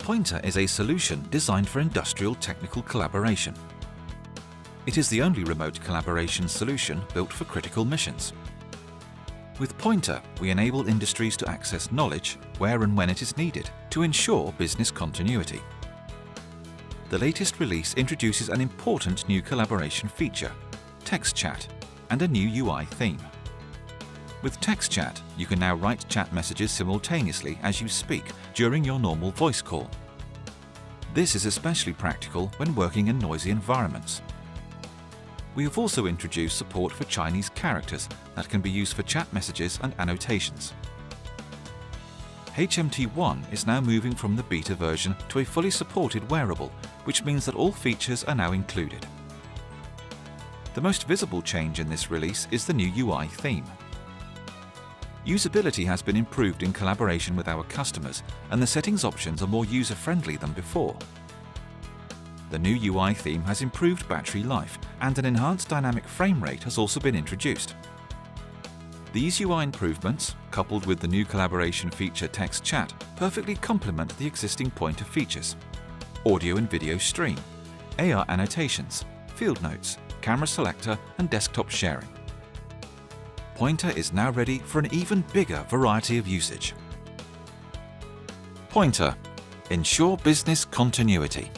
Pointer is a solution designed for industrial technical collaboration. It is the only remote collaboration solution built for critical missions. With Pointer, we enable industries to access knowledge where and when it is needed to ensure business continuity. The latest release introduces an important new collaboration feature, Text Chat, and a new UI theme. With Text Chat, you can now write chat messages simultaneously as you speak during your normal voice call. This is especially practical when working in noisy environments. We have also introduced support for Chinese characters that can be used for chat messages and annotations. HMT1 is now moving from the beta version to a fully supported wearable, which means that all features are now included. The most visible change in this release is the new UI theme. Usability has been improved in collaboration with our customers, and the settings options are more user-friendly than before. The new UI theme has improved battery life, and an enhanced dynamic frame rate has also been introduced. These UI improvements, coupled with the new collaboration feature Text Chat, perfectly complement the existing Pointer features: audio and video stream, AR annotations, field notes, camera selector, and desktop sharing. Pointer is now ready for an even bigger variety of usage. Pointer. Ensure business continuity.